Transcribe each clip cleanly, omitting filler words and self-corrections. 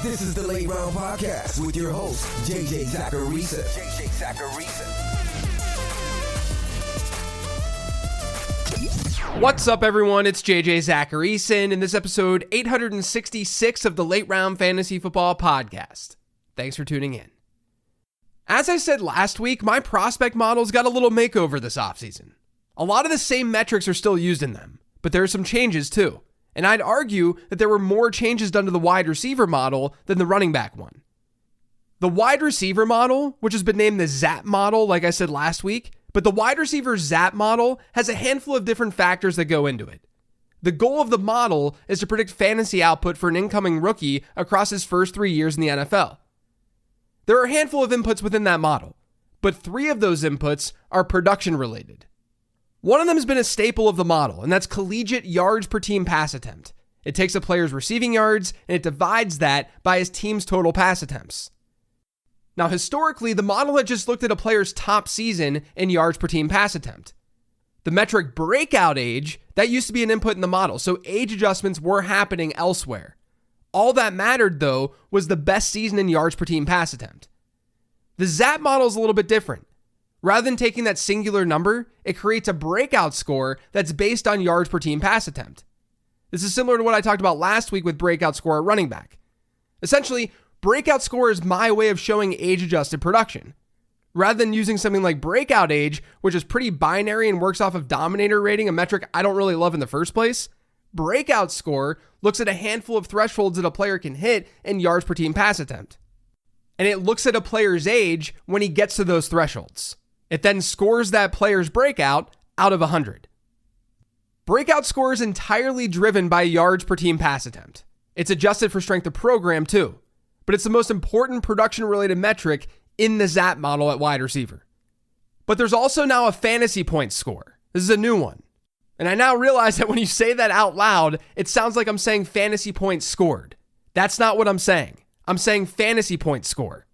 This is the Late Round Podcast with your host, JJ Zachariason. What's up, everyone? It's JJ Zachariason, and this episode 866 of the Late Round Fantasy Football Podcast. Thanks for tuning in. As I said last week, my prospect models got a little makeover this offseason. A lot of the same metrics are still used in them, but there are some changes too. And I'd argue that there were more changes done to the wide receiver model than the running back one. The wide receiver model, which has been named the ZAP model, like I said last week, but the wide receiver ZAP model has a handful of different factors that go into it. The goal of the model is to predict fantasy output for an incoming rookie across his first 3 years in the NFL. There are a handful of inputs within that model, but 3 of those inputs are production related. One of them has been a staple of the model, and that's collegiate yards per team pass attempt. It takes a player's receiving yards, and it divides that by his team's total pass attempts. Now, historically, the model had just looked at a player's top season in yards per team pass attempt. The metric breakout age, that used to be an input in the model, so age adjustments were happening elsewhere. All that mattered, though, was the best season in yards per team pass attempt. The ZAP model is a little bit different. Rather than taking that singular number, it creates a breakout score that's based on yards per team pass attempt. This is similar to what I talked about last week with breakout score at running back. Essentially, breakout score is my way of showing age-adjusted production. Rather than using something like breakout age, which is pretty binary and works off of dominator rating, a metric I don't really love in the first place, breakout score looks at a handful of thresholds that a player can hit in yards per team pass attempt. And it looks at a player's age when he gets to those thresholds. It then scores that player's breakout out of 100. Breakout score is entirely driven by yards per team pass attempt. It's adjusted for strength of program too, but it's the most important production-related metric in the ZAP model at wide receiver. But there's also now a fantasy points score. This is a new one. And I now realize that when you say that out loud, it sounds like I'm saying fantasy points scored. That's not what I'm saying. I'm saying fantasy points score.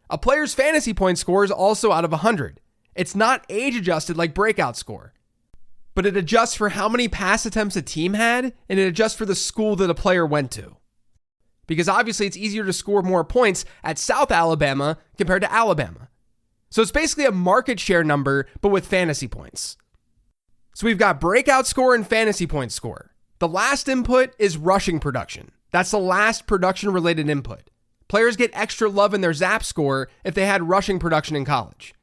A player's fantasy point score is also out of 100. It's not age adjusted like breakout score, but it adjusts for how many pass attempts a team had, and it adjusts for the school that a player went to. Because obviously it's easier to score more points at South Alabama compared to Alabama. So it's basically a market share number, but with fantasy points. So we've got breakout score and fantasy point score. The last input is rushing production. That's the last production related input. Players get extra love in their ZAP score if they had rushing production in college.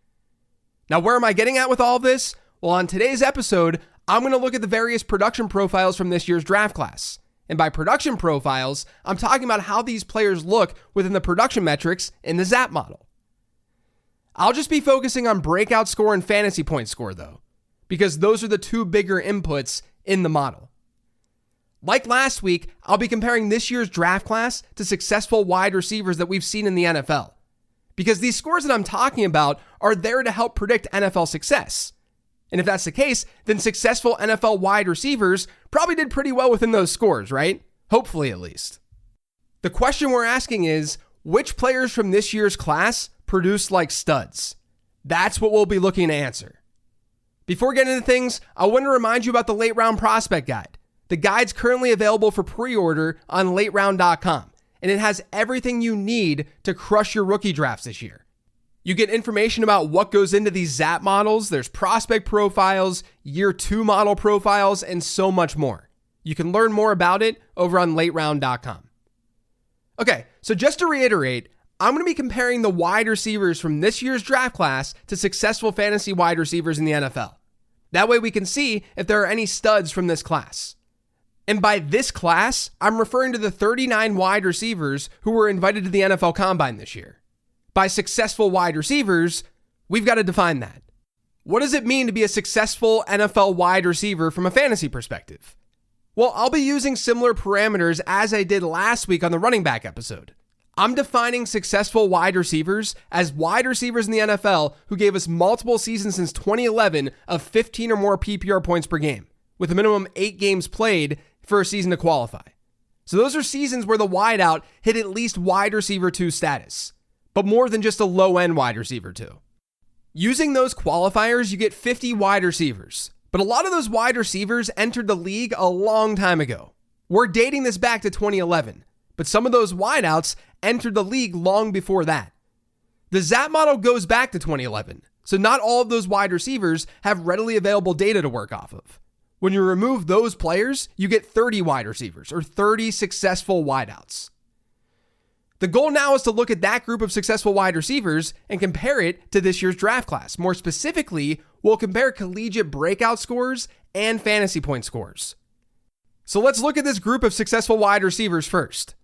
Now, where am I getting at with all this? Well, on today's episode, I'm going to look at the various production profiles from this year's draft class. And by production profiles, I'm talking about how these players look within the production metrics in the ZAP model. I'll just be focusing on breakout score and fantasy point score, though, because those are the 2 bigger inputs in the model. Like last week, I'll be comparing this year's draft class to successful wide receivers that we've seen in the NFL. Because these scores that I'm talking about are there to help predict NFL success. And if that's the case, then successful NFL wide receivers probably did pretty well within those scores, right? Hopefully at least. The question we're asking is, which players from this year's class produced like studs? That's what we'll be looking to answer. Before getting into things, I want to remind you about the Late Round Prospect Guide. The guide's currently available for pre-order on lateround.com, and it has everything you need to crush your rookie drafts this year. You get information about what goes into these ZAP models, there's prospect profiles, year 2 model profiles, and so much more. You can learn more about it over on lateround.com. Okay, so just to reiterate, I'm going to be comparing the wide receivers from this year's draft class to successful fantasy wide receivers in the NFL. That way we can see if there are any studs from this class. And by this class, I'm referring to the 39 wide receivers who were invited to the NFL Combine this year. By successful wide receivers, we've got to define that. What does it mean to be a successful NFL wide receiver from a fantasy perspective? Well, I'll be using similar parameters as I did last week on the running back episode. I'm defining successful wide receivers as wide receivers in the NFL who gave us multiple seasons since 2011 of 15 or more PPR points per game, with a minimum 8 games played for a season to qualify. So those are seasons where the wideout hit at least wide receiver 2 status, but more than just a low-end wide receiver 2. Using those qualifiers, you get 50 wide receivers, but a lot of those wide receivers entered the league a long time ago. We're dating this back to 2011, but some of those wideouts entered the league long before that. The ZAP model goes back to 2011, so not all of those wide receivers have readily available data to work off of. When you remove those players, you get 30 wide receivers, or 30 successful wideouts. The goal now is to look at that group of successful wide receivers and compare it to this year's draft class. More specifically, we'll compare collegiate breakout scores and fantasy point scores. So let's look at this group of successful wide receivers first.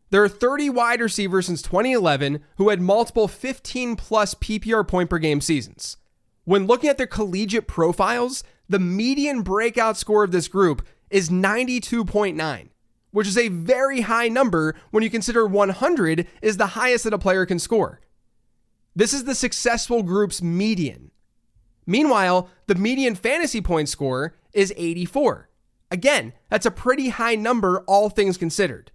There are 30 wide receivers since 2011 who had multiple 15-plus PPR point per game seasons. When looking at their collegiate profiles, the median breakout score of this group is 92.9, which is a very high number when you consider 100 is the highest that a player can score. This is the successful group's median. Meanwhile, the median fantasy point score is 84. Again, that's a pretty high number, all things considered.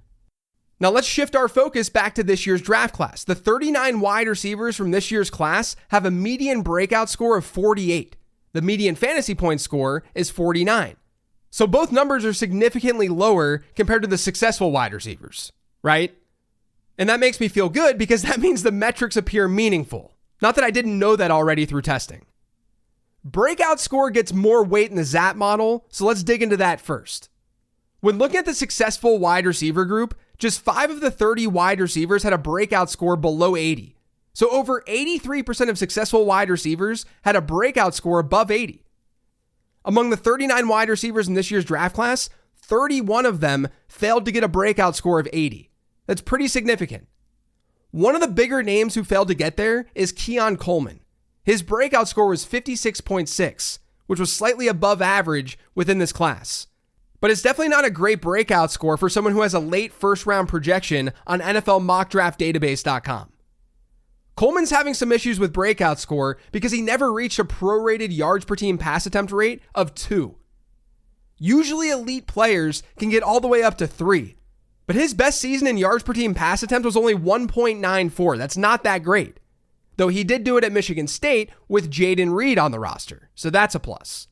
Now let's shift our focus back to this year's draft class. The 39 wide receivers from this year's class have a median breakout score of 48. The median fantasy point score is 49. So both numbers are significantly lower compared to the successful wide receivers, right? And that makes me feel good because that means the metrics appear meaningful. Not that I didn't know that already through testing. Breakout score gets more weight in the ZAP model, so let's dig into that first. When looking at the successful wide receiver group, just 5 of the 30 wide receivers had a breakout score below 80. So over 83% of successful wide receivers had a breakout score above 80. Among the 39 wide receivers in this year's draft class, 31 of them failed to get a breakout score of 80. That's pretty significant. One of the bigger names who failed to get there is Keon Coleman. His breakout score was 56.6, which was slightly above average within this class. But it's definitely not a great breakout score for someone who has a late first-round projection on NFLMockDraftDatabase.com. Coleman's having some issues with breakout score because he never reached a prorated yards per team pass attempt rate of 2. Usually elite players can get all the way up to 3, but his best season in yards per team pass attempt was only 1.94. That's not that great. Though he did do it at Michigan State with Jaden Reed on the roster, so that's a plus.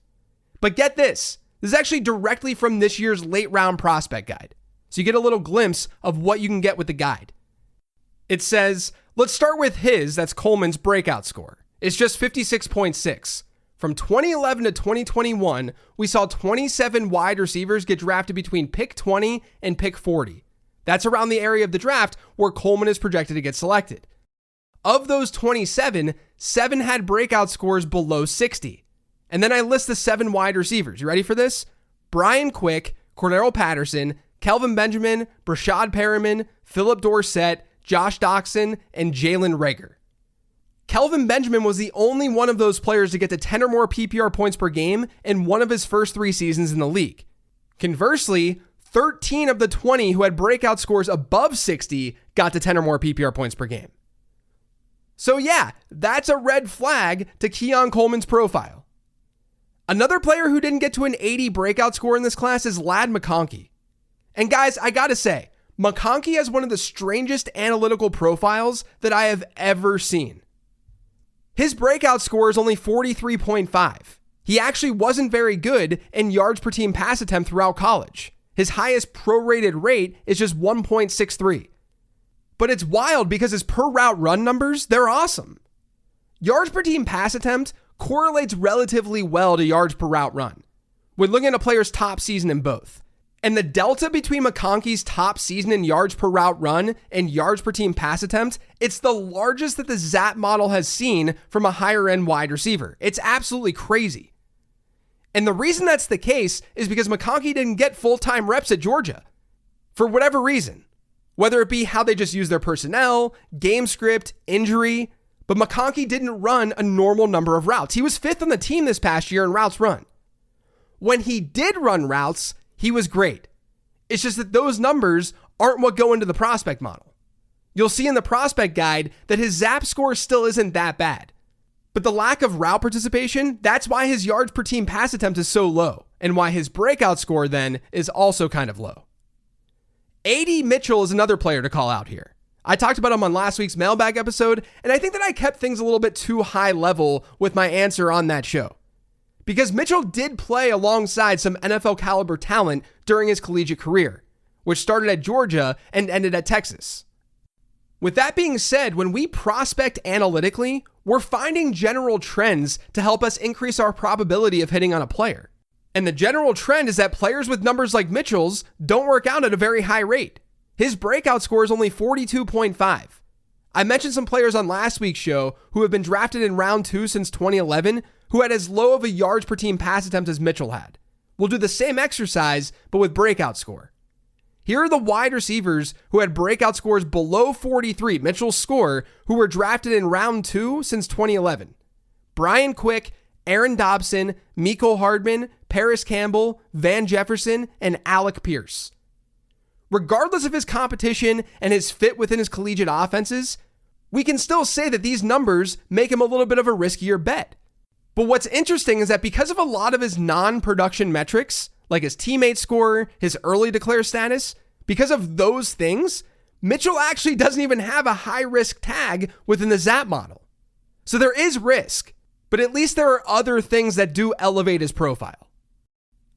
But get this. This is actually directly from this year's late round prospect guide. So you get a little glimpse of what you can get with the guide. It says, let's start with that's Coleman's breakout score. It's just 56.6. From 2011 to 2021, we saw 27 wide receivers get drafted between pick 20 and pick 40. That's around the area of the draft where Coleman is projected to get selected. Of those 27, 7 had breakout scores below 60. And then I list the 7 wide receivers. You ready for this? Brian Quick, Cordero Patterson, Kelvin Benjamin, Brashad Perriman, Philip Dorsett, Josh Doxson, and Jalen Reagor. Kelvin Benjamin was the only one of those players to get to 10 or more PPR points per game in one of his first 3 seasons in the league. Conversely, 13 of the 20 who had breakout scores above 60 got to 10 or more PPR points per game. So yeah, that's a red flag to Keon Coleman's profile. Another player who didn't get to an 80 breakout score in this class is Ladd McConkey. And guys, I gotta say, McConkey has one of the strangest analytical profiles that I have ever seen. His breakout score is only 43.5. He actually wasn't very good in yards per team pass attempt throughout college. His highest prorated rate is just 1.63. But it's wild because his per route run numbers, they're awesome. Yards per team pass attempt correlates relatively well to yards per route run when looking at a player's top season in both. And the delta between McConkey's top season in yards per route run and yards per team pass attempt, it's the largest that the ZAP model has seen from a higher end wide receiver. It's absolutely crazy. And the reason that's the case is because McConkey didn't get full-time reps at Georgia for whatever reason, whether it be how they just use their personnel, game script, injury. But McConkey didn't run a normal number of routes. He was 5th on the team this past year in routes run. When he did run routes, he was great. It's just that those numbers aren't what go into the prospect model. You'll see in the prospect guide that his ZAP score still isn't that bad. But the lack of route participation, that's why his yards per team pass attempt is so low, and why his breakout score then is also kind of low. A.D. Mitchell is another player to call out here. I talked about him on last week's mailbag episode, and I think that I kept things a little bit too high level with my answer on that show. Because Mitchell did play alongside some NFL caliber talent during his collegiate career, which started at Georgia and ended at Texas. With that being said, when we prospect analytically, we're finding general trends to help us increase our probability of hitting on a player. And the general trend is that players with numbers like Mitchell's don't work out at a very high rate. His breakout score is only 42.5. I mentioned some players on last week's show who have been drafted in round 2 since 2011 who had as low of a yards per team pass attempt as Mitchell had. We'll do the same exercise, but with breakout score. Here are the wide receivers who had breakout scores below 43, Mitchell's score, who were drafted in round 2 since 2011. Brian Quick, Aaron Dobson, Mecole Hardman, Paris Campbell, Van Jefferson, and Alec Pierce. Regardless of his competition and his fit within his collegiate offenses, we can still say that these numbers make him a little bit of a riskier bet. But what's interesting is that because of a lot of his non-production metrics, like his teammate score, his early declare status, because of those things, Mitchell actually doesn't even have a high-risk tag within the ZAP model. So there is risk, but at least there are other things that do elevate his profile.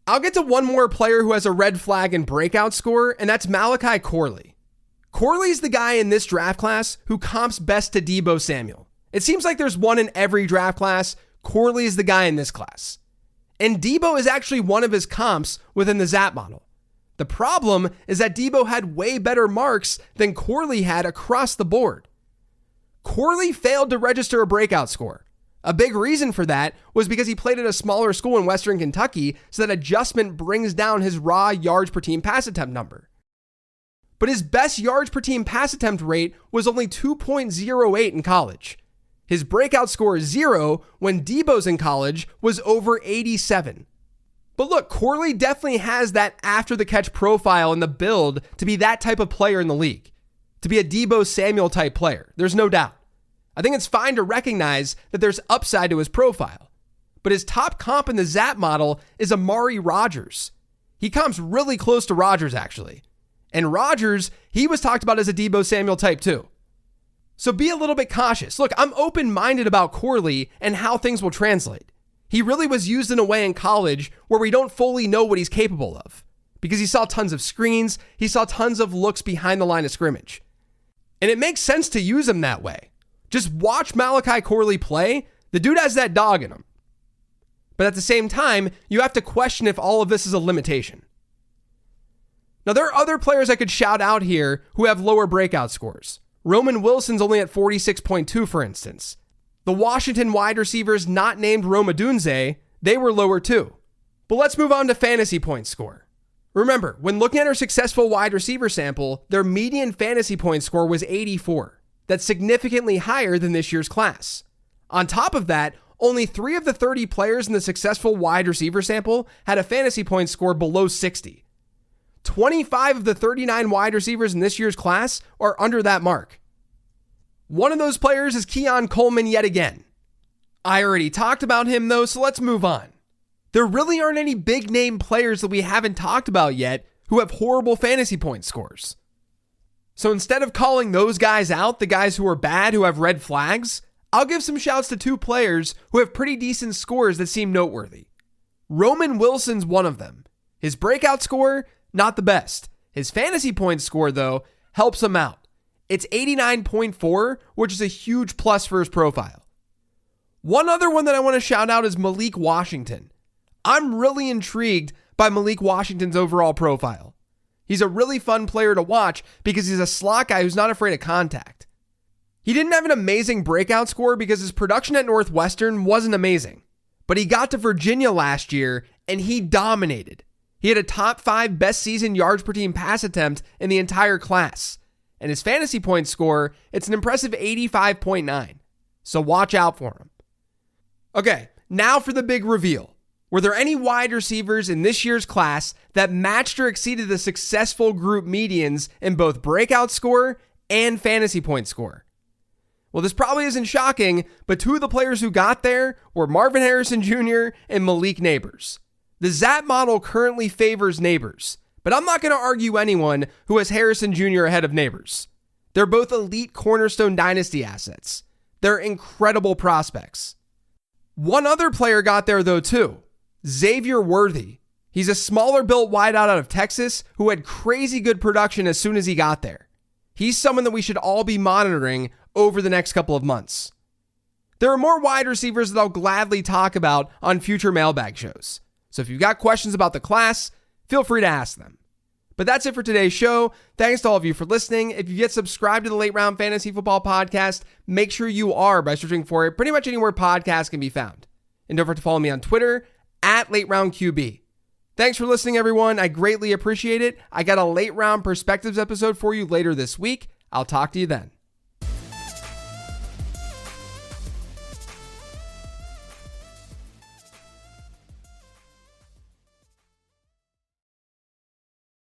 I'll get to one more player who has a red flag and breakout score, and that's Malachi Corley. Corley's the guy in this draft class who comps best to Deebo Samuel. It seems like there's one in every draft class. Corley is the guy in this class. And Deebo is actually one of his comps within the ZAP model. The problem is that Deebo had way better marks than Corley had across the board. Corley failed to register a breakout score. A big reason for that was because he played at a smaller school in Western Kentucky, so that adjustment brings down his raw yards per team pass attempt number. But his best yards per team pass attempt rate was only 2.08 in college. His breakout score is 0 when Deebo's in college was over 87. But look, Corley definitely has that after the catch profile and the build to be that type of player in the league, to be a Deebo Samuel type player. There's no doubt. I think it's fine to recognize that there's upside to his profile. But his top comp in the ZAP model is Amari Rodgers. He comps really close to Rodgers, actually. And Rodgers, he was talked about as a Deebo Samuel type too. So be a little bit cautious. Look, I'm open-minded about Corley and how things will translate. He really was used in a way in college where we don't fully know what he's capable of, because he saw tons of screens, he saw tons of looks behind the line of scrimmage. And it makes sense to use him that way. Just watch Malachi Corley play. The dude has that dog in him. But at the same time, you have to question if all of this is a limitation. Now, there are other players I could shout out here who have lower breakout scores. Roman Wilson's only at 46.2, for instance. The Washington wide receivers not named Rome Odunze, they were lower too. But let's move on to fantasy point score. Remember, when looking at our successful wide receiver sample, their median fantasy point score was 84. That's significantly higher than this year's class. On top of that, only 3 of the 30 players in the successful wide receiver sample had a fantasy point score below 60. 25 of the 39 wide receivers in this year's class are under that mark. One of those players is Keon Coleman yet again. I already talked about him though, so let's move on. There really aren't any big name players that we haven't talked about yet who have horrible fantasy point scores. So instead of calling those guys out, the guys who are bad, who have red flags, I'll give some shouts to 2 players who have pretty decent scores that seem noteworthy. Roman Wilson's one of them. His breakout score, not the best. His fantasy point score, though, helps him out. It's 89.4, which is a huge plus for his profile. One other one that I want to shout out is Malik Washington. I'm really intrigued by Malik Washington's overall profile. He's a really fun player to watch because he's a slot guy who's not afraid of contact. He didn't have an amazing breakout score because his production at Northwestern wasn't amazing. But he got to Virginia last year and he dominated. He had a top 5 best season yards per team pass attempt in the entire class. And his fantasy point score, it's an impressive 85.9. So watch out for him. Okay, now for the big reveal. Were there any wide receivers in this year's class that matched or exceeded the successful group medians in both breakout score and fantasy point score? Well, this probably isn't shocking, but 2 of the players who got there were Marvin Harrison Jr. and Malik Nabers. The ZAP model currently favors Nabers, but I'm not going to argue anyone who has Harrison Jr. ahead of Nabers. They're both elite cornerstone dynasty assets. They're incredible prospects. One other player got there though too, Xavier Worthy. He's a smaller built wideout out of Texas who had crazy good production as soon as he got there. He's someone that we should all be monitoring over the next couple of months. There are more wide receivers that I'll gladly talk about on future mailbag shows. So if you've got questions about the class, feel free to ask them. But that's it for today's show. Thanks to all of you for listening. If you get subscribed to the Late Round Fantasy Football Podcast, make sure you are by searching for it pretty much anywhere podcasts can be found. And don't forget to follow me on Twitter @LateRoundQB. Thanks for listening, everyone. I greatly appreciate it. I got a Late Round Perspectives episode for you later this week. I'll talk to you then.